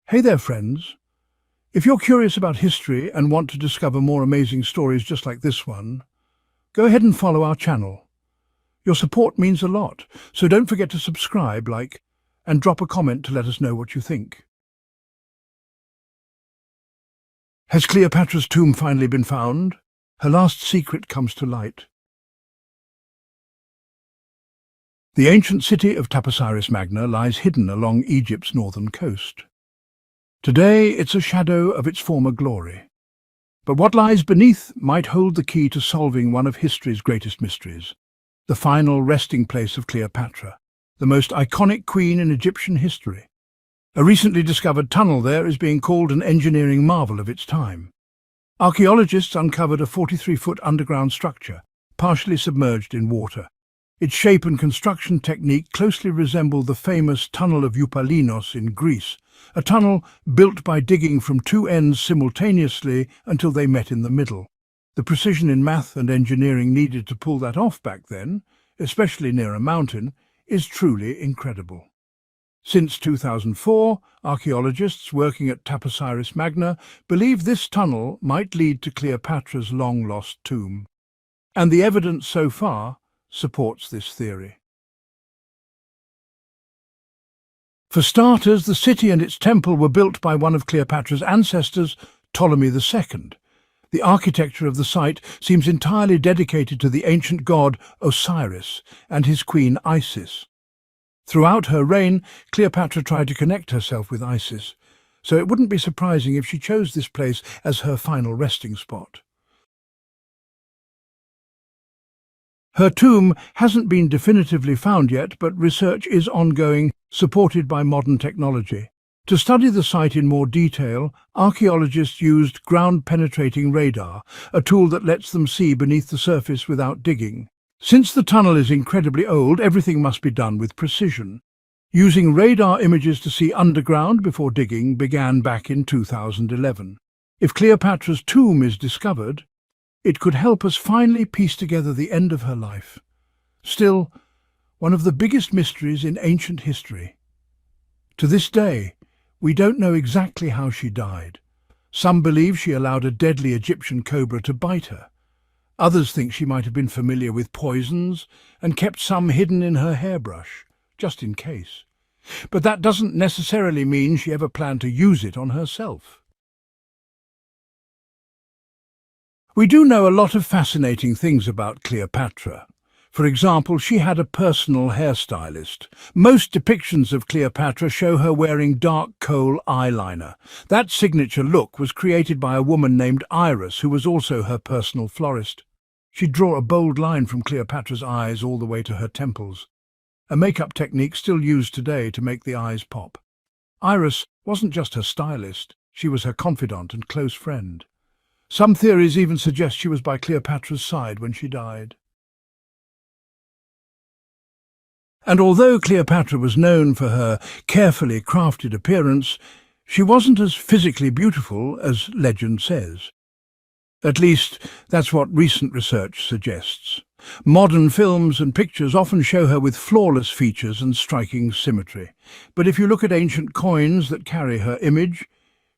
Hey there, friends. If you're curious about history and want to discover more amazing stories just like this one, go ahead and follow our channel. Your support means a lot, so don't forget to subscribe, like, and drop a comment to let us know what you think. Has Cleopatra's tomb finally been found? Her last secret comes to light. The ancient city of Taposiris Magna lies hidden along Egypt's northern coast. Today it's a shadow of its former glory. But what lies beneath might hold the key to solving one of history's greatest mysteries, the final resting place of Cleopatra, the most iconic queen in Egyptian history. A recently discovered tunnel there is being called an engineering marvel of its time. Archaeologists uncovered a 43-foot underground structure, partially submerged in water. Its shape and construction technique closely resemble the famous Tunnel of Eupalinos in Greece, a tunnel built by digging from two ends simultaneously until they met in the middle. The precision in math and engineering needed to pull that off back then, especially near a mountain, is truly incredible. Since 2004, archaeologists working at Taposiris Magna believe this tunnel might lead to Cleopatra's long-lost tomb. And the evidence so far supports this theory. For starters, the city and its temple were built by one of Cleopatra's ancestors, Ptolemy II. The architecture of the site seems entirely dedicated to the ancient god Osiris and his queen Isis. Throughout her reign, Cleopatra tried to connect herself with Isis, so it wouldn't be surprising if she chose this place as her final resting spot. Her tomb hasn't been definitively found yet, but research is ongoing, supported by modern technology. To study the site in more detail, archaeologists used ground-penetrating radar, a tool that lets them see beneath the surface without digging. Since the tunnel is incredibly old, everything must be done with precision. Using radar images to see underground before digging began back in 2011. If Cleopatra's tomb is discovered, it could help us finally piece together the end of her life. Still, one of the biggest mysteries in ancient history. To this day, we don't know exactly how she died. Some believe she allowed a deadly Egyptian cobra to bite her. Others think she might have been familiar with poisons and kept some hidden in her hairbrush, just in case. But that doesn't necessarily mean she ever planned to use it on herself. We do know a lot of fascinating things about Cleopatra. For example, she had a personal hairstylist. Most depictions of Cleopatra show her wearing dark kohl eyeliner. That signature look was created by a woman named Iris, who was also her personal florist. She'd draw a bold line from Cleopatra's eyes all the way to her temples, a makeup technique still used today to make the eyes pop. Iris wasn't just her stylist, she was her confidant and close friend. Some theories even suggest she was by Cleopatra's side when she died. And although Cleopatra was known for her carefully crafted appearance, she wasn't as physically beautiful as legend says. At least, that's what recent research suggests. Modern films and pictures often show her with flawless features and striking symmetry. But if you look at ancient coins that carry her image,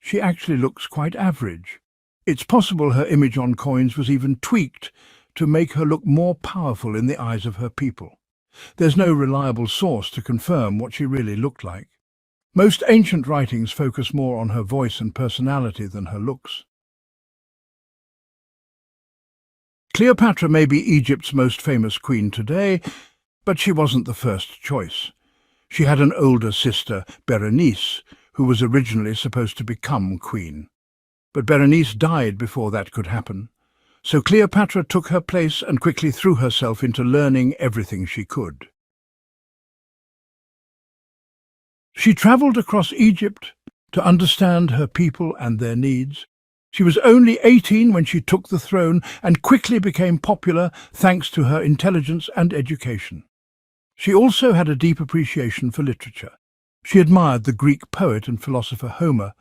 she actually looks quite average. It's possible her image on coins was even tweaked to make her look more powerful in the eyes of her people. There's no reliable source to confirm what she really looked like. Most ancient writings focus more on her voice and personality than her looks. Cleopatra may be Egypt's most famous queen today, but she wasn't the first choice. She had an older sister, Berenice, who was originally supposed to become queen. But Berenice died before that could happen. So Cleopatra took her place and quickly threw herself into learning everything she could. She travelled across Egypt to understand her people and their needs. She was only 18 when she took the throne and quickly became popular thanks to her intelligence and education. She also had a deep appreciation for literature. She admired the Greek poet and philosopher Homer,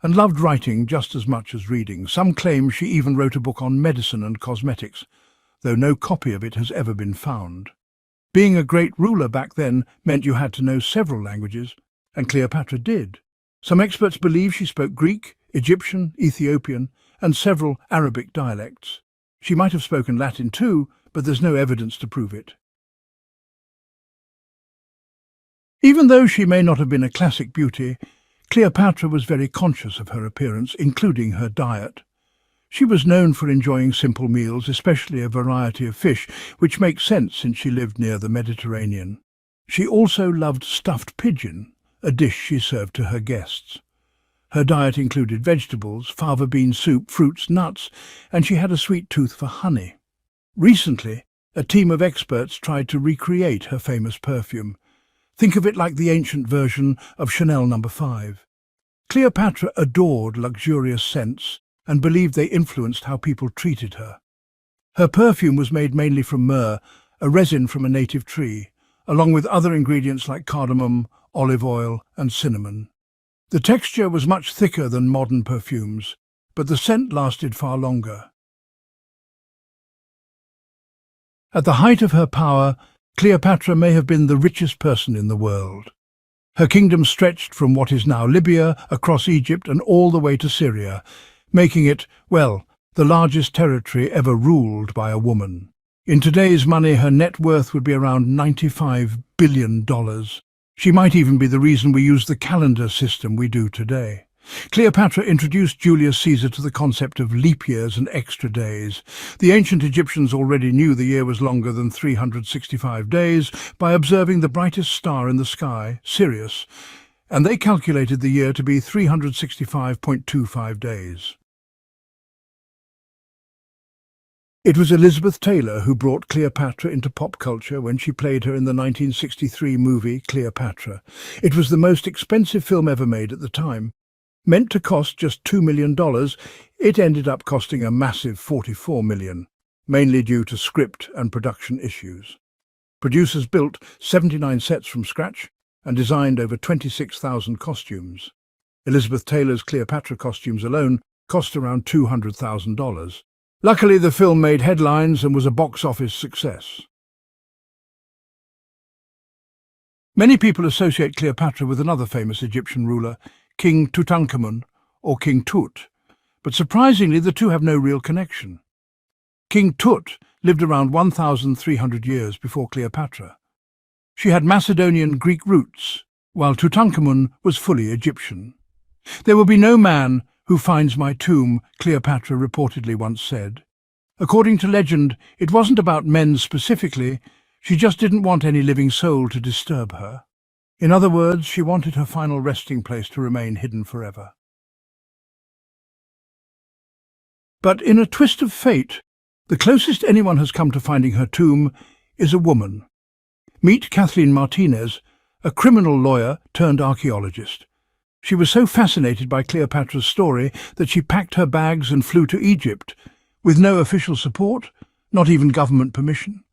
and loved writing just as much as reading. Some claim she even wrote a book on medicine and cosmetics, though no copy of it has ever been found. Being a great ruler back then meant you had to know several languages, and Cleopatra did. Some experts believe she spoke Greek, Egyptian, Ethiopian, and several Arabic dialects. She might have spoken Latin too, but there's no evidence to prove it. Even though she may not have been a classic beauty, Cleopatra was very conscious of her appearance, including her diet. She was known for enjoying simple meals, especially a variety of fish, which makes sense since she lived near the Mediterranean. She also loved stuffed pigeon, a dish she served to her guests. Her diet included vegetables, fava bean soup, fruits, nuts, and she had a sweet tooth for honey. Recently, a team of experts tried to recreate her famous perfume. Think of it like the ancient version of Chanel No. 5. Cleopatra adored luxurious scents and believed they influenced how people treated her. Her perfume was made mainly from myrrh, a resin from a native tree, along with other ingredients like cardamom, olive oil, and cinnamon. The texture was much thicker than modern perfumes, but the scent lasted far longer. At the height of her power, Cleopatra may have been the richest person in the world. Her kingdom stretched from what is now Libya, across Egypt and all the way to Syria, making it, well, the largest territory ever ruled by a woman. In today's money, her net worth would be around $95 billion. She might even be the reason we use the calendar system we do today. Cleopatra introduced Julius Caesar to the concept of leap years and extra days. The ancient Egyptians already knew the year was longer than 365 days by observing the brightest star in the sky, Sirius, and they calculated the year to be 365.25 days. It was Elizabeth Taylor who brought Cleopatra into pop culture when she played her in the 1963 movie Cleopatra. It was the most expensive film ever made at the time. Meant to cost just $2 million, it ended up costing a massive $44 million, mainly due to script and production issues. Producers built 79 sets from scratch and designed over 26,000 costumes. Elizabeth Taylor's Cleopatra costumes alone cost around $200,000. Luckily, the film made headlines and was a box office success. Many people associate Cleopatra with another famous Egyptian ruler, King Tutankhamun, or King Tut, but surprisingly the two have no real connection. King Tut lived around 1,300 years before Cleopatra. She had Macedonian Greek roots, while Tutankhamun was fully Egyptian. "There will be no man who finds my tomb," Cleopatra reportedly once said. According to legend, it wasn't about men specifically, she just didn't want any living soul to disturb her. In other words, she wanted her final resting place to remain hidden forever. But in a twist of fate, the closest anyone has come to finding her tomb is a woman. Meet Kathleen Martinez, a criminal lawyer turned archaeologist. She was so fascinated by Cleopatra's story that she packed her bags and flew to Egypt, with no official support, not even government permission.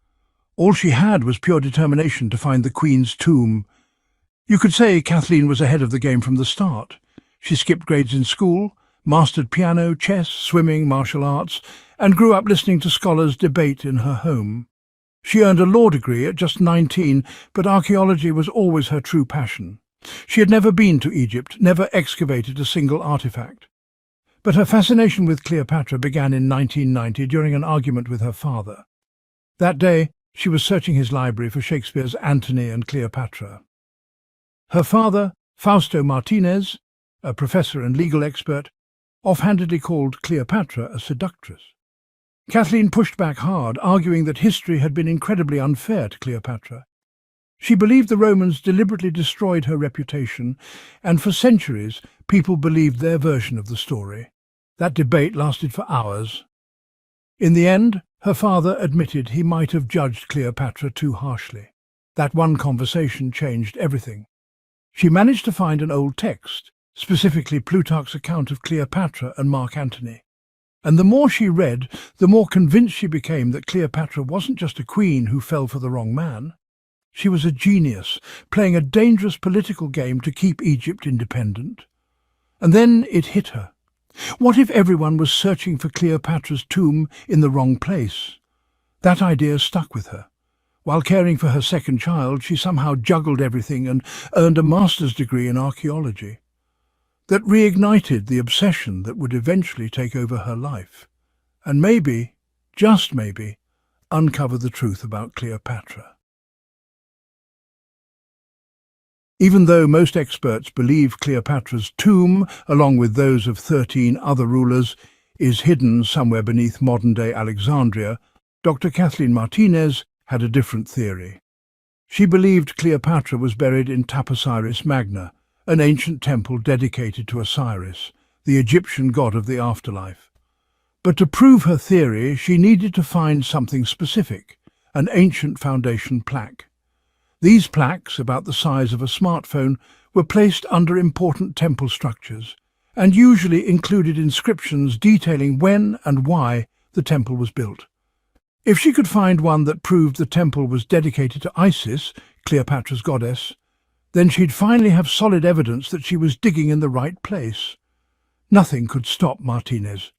All she had was pure determination to find the Queen's tomb. You could say Kathleen was ahead of the game from the start. She skipped grades in school, mastered piano, chess, swimming, martial arts, and grew up listening to scholars debate in her home. She earned a law degree at just 19, but archaeology was always her true passion. She had never been to Egypt, never excavated a single artifact. But her fascination with Cleopatra began in 1990 during an argument with her father. That day, she was searching his library for Shakespeare's Antony and Cleopatra. Her father, Fausto Martinez, a professor and legal expert, offhandedly called Cleopatra a seductress. Kathleen pushed back hard, arguing that history had been incredibly unfair to Cleopatra. She believed the Romans deliberately destroyed her reputation, and for centuries people believed their version of the story. That debate lasted for hours. In the end, her father admitted he might have judged Cleopatra too harshly. That one conversation changed everything. She managed to find an old text, specifically Plutarch's account of Cleopatra and Mark Antony. And the more she read, the more convinced she became that Cleopatra wasn't just a queen who fell for the wrong man. She was a genius, playing a dangerous political game to keep Egypt independent. And then it hit her. What if everyone was searching for Cleopatra's tomb in the wrong place? That idea stuck with her. While caring for her second child, she somehow juggled everything and earned a master's degree in archaeology. that reignited the obsession that would eventually take over her life, and maybe, just maybe, uncover the truth about Cleopatra. Even though most experts believe Cleopatra's tomb, along with those of 13 other rulers, is hidden somewhere beneath modern-day Alexandria, Dr. Kathleen Martinez had a different theory. She believed Cleopatra was buried in Taposiris Magna, an ancient temple dedicated to Osiris, the Egyptian god of the afterlife. But to prove her theory, she needed to find something specific, an ancient foundation plaque. These plaques, about the size of a smartphone, were placed under important temple structures and usually included inscriptions detailing when and why the temple was built. If she could find one that proved the temple was dedicated to Isis, Cleopatra's goddess, then she'd finally have solid evidence that she was digging in the right place. Nothing could stop Martinez.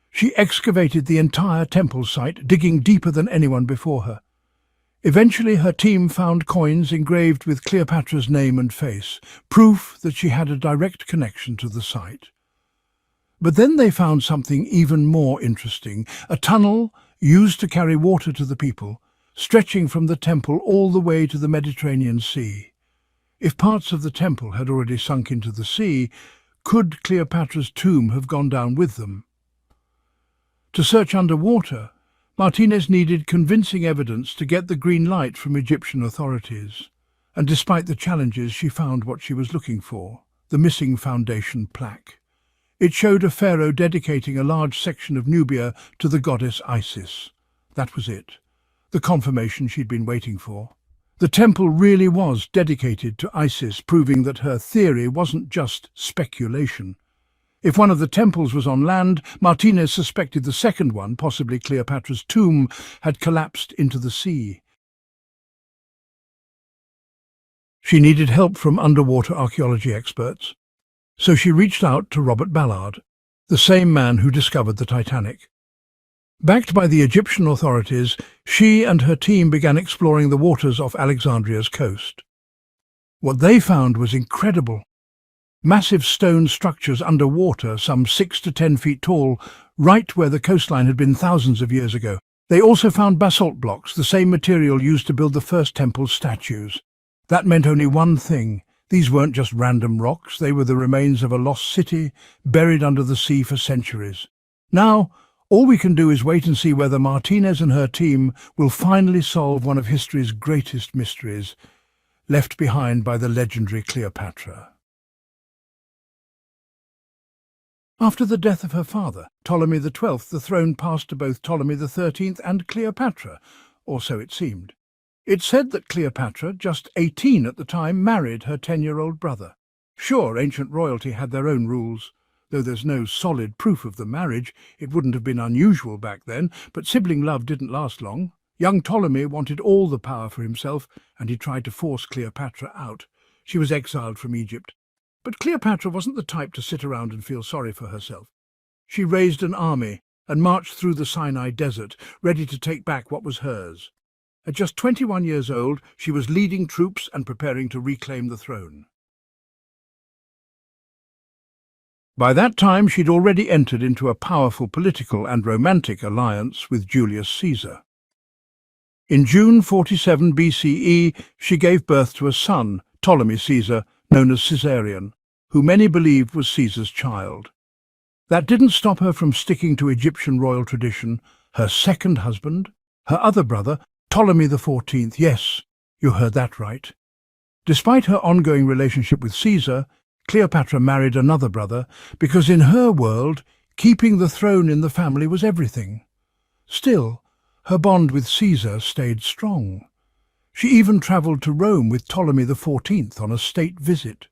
She excavated the entire temple site, digging deeper than anyone before her. Eventually, her team found coins engraved with Cleopatra's name and face, proof that she had a direct connection to the site. But then they found something even more interesting, a tunnel used to carry water to the people, stretching from the temple all the way to the Mediterranean Sea. If parts of the temple had already sunk into the sea, could Cleopatra's tomb have gone down with them? To search underwater, Martinez needed convincing evidence to get the green light from Egyptian authorities. And despite the challenges, she found what she was looking for, the missing foundation plaque. It showed a pharaoh dedicating a large section of Nubia to the goddess Isis. That was it, the confirmation she'd been waiting for. The temple really was dedicated to Isis, proving that her theory wasn't just speculation. If one of the temples was on land, Martinez suspected the second one, possibly Cleopatra's tomb, had collapsed into the sea. She needed help from underwater archaeology experts, so she reached out to Robert Ballard, the same man who discovered the Titanic. Backed by the Egyptian authorities, she and her team began exploring the waters off Alexandria's coast. What they found was incredible. Massive stone structures underwater, some 6 to 10 feet tall, right where the coastline had been thousands of years ago. They also found basalt blocks, the same material used to build the first temple statues. That meant only one thing. These weren't just random rocks, they were the remains of a lost city, buried under the sea for centuries. Now, all we can do is wait and see whether Martinez and her team will finally solve one of history's greatest mysteries, left behind by the legendary Cleopatra. After the death of her father, Ptolemy XII, the throne passed to both Ptolemy XIII and Cleopatra, or so it seemed. It's said that Cleopatra, just 18 at the time, married her 10-year-old brother. Sure, ancient royalty had their own rules. Though there's no solid proof of the marriage, it wouldn't have been unusual back then, but sibling love didn't last long. Young Ptolemy wanted all the power for himself, and he tried to force Cleopatra out. She was exiled from Egypt. But Cleopatra wasn't the type to sit around and feel sorry for herself. She raised an army and marched through the Sinai desert, ready to take back what was hers. At just 21 years old, she was leading troops and preparing to reclaim the throne. By that time, she'd already entered into a powerful political and romantic alliance with Julius Caesar. In June 47 BCE, she gave birth to a son, Ptolemy Caesar, known as Caesarion, who many believed was Caesar's child. That didn't stop her from sticking to Egyptian royal tradition. Her second husband, her other brother, Ptolemy XIV, yes, you heard that right. Despite her ongoing relationship with Caesar, Cleopatra married another brother because in her world, keeping the throne in the family was everything. Still, her bond with Caesar stayed strong. She even travelled to Rome with Ptolemy XIV on a state visit.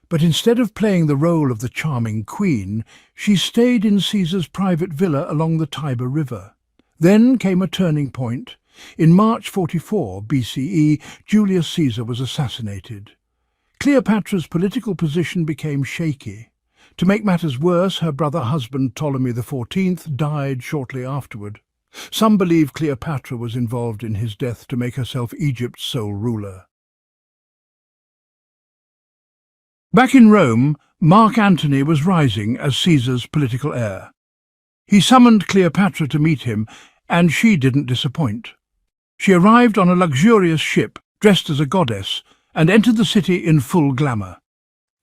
But instead of playing the role of the charming queen, she stayed in Caesar's private villa along the Tiber River. Then came a turning point. In March 44 BCE, Julius Caesar was assassinated. Cleopatra's political position became shaky. To make matters worse, her brother-husband Ptolemy XIV died shortly afterward. Some believe Cleopatra was involved in his death to make herself Egypt's sole ruler. Back in Rome, Mark Antony was rising as Caesar's political heir. He summoned Cleopatra to meet him, and she didn't disappoint. She arrived on a luxurious ship, dressed as a goddess, and entered the city in full glamour.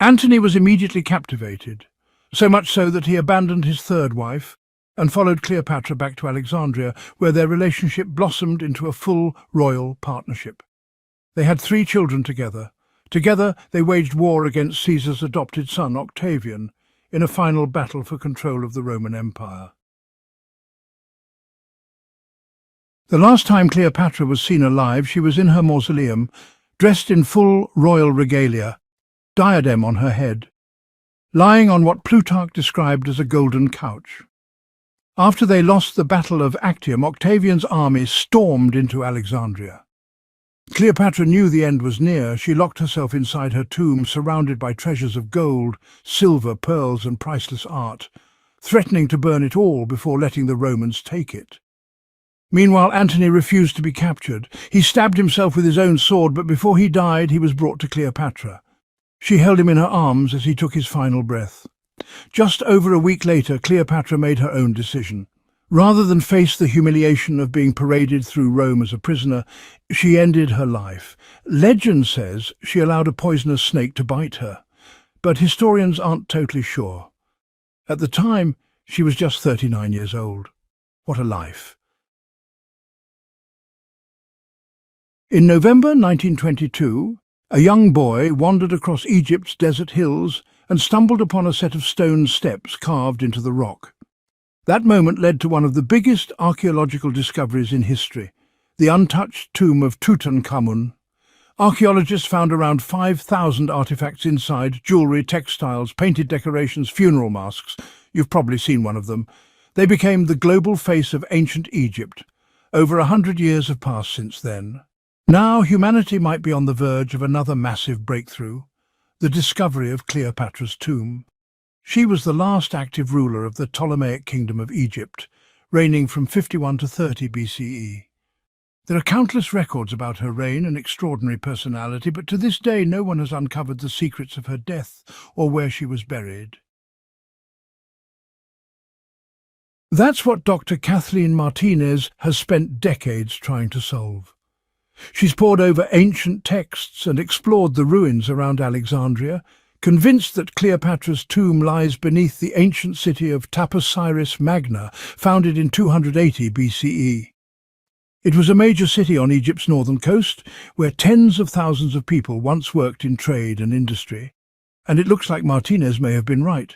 Antony was immediately captivated, so much so that he abandoned his third wife and followed Cleopatra back to Alexandria, where their relationship blossomed into a full royal partnership. They had 3 children together. Together they waged war against Caesar's adopted son, Octavian, in a final battle for control of the Roman Empire. The last time Cleopatra was seen alive, she was in her mausoleum, dressed in full royal regalia, diadem on her head, lying on what Plutarch described as a golden couch. After they lost the Battle of Actium, Octavian's army stormed into Alexandria. Cleopatra knew the end was near. She locked herself inside her tomb, surrounded by treasures of gold, silver, pearls, and priceless art, threatening to burn it all before letting the Romans take it. Meanwhile, Antony refused to be captured. He stabbed himself with his own sword, but before he died, he was brought to Cleopatra. She held him in her arms as he took his final breath. Just over a week later, Cleopatra made her own decision. Rather than face the humiliation of being paraded through Rome as a prisoner, she ended her life. Legend says she allowed a poisonous snake to bite her, but historians aren't totally sure. At the time, she was just 39 years old. What a life! In November 1922, a young boy wandered across Egypt's desert hills and stumbled upon a set of stone steps carved into the rock. That moment led to one of the biggest archaeological discoveries in history, the untouched tomb of Tutankhamun. Archaeologists found around 5,000 artifacts inside: jewellery, textiles, painted decorations, funeral masks. You've probably seen one of them. They became the global face of ancient Egypt. Over 100 years have passed since then. Now humanity might be on the verge of another massive breakthrough: the discovery of Cleopatra's tomb. She was the last active ruler of the Ptolemaic kingdom of Egypt, reigning from 51 to 30 BCE. There are countless records about her reign and extraordinary personality, but to this day no one has uncovered the secrets of her death or where she was buried. That's what Dr. Kathleen Martinez has spent decades trying to solve. She's pored over ancient texts and explored the ruins around Alexandria, convinced that Cleopatra's tomb lies beneath the ancient city of Taposiris Magna, founded in 280 BCE. It was a major city on Egypt's northern coast, where tens of thousands of people once worked in trade and industry. And it looks like Martinez may have been right.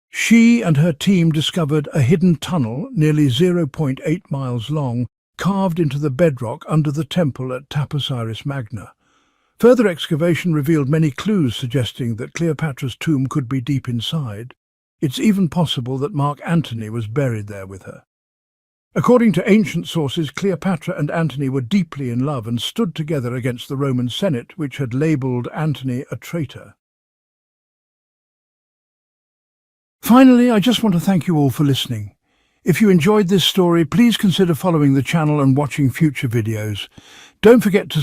She and her team discovered a hidden tunnel nearly 0.8 miles long, carved into the bedrock under the temple at Taposiris Magna. Further excavation revealed many clues suggesting that Cleopatra's tomb could be deep inside. It's even possible that Mark Antony was buried there with her. According to ancient sources, Cleopatra and Antony were deeply in love and stood together against the Roman Senate, which had labelled Antony a traitor. Finally, I just want to thank you all for listening. If you enjoyed this story, please consider following the channel and watching future videos. Don't forget to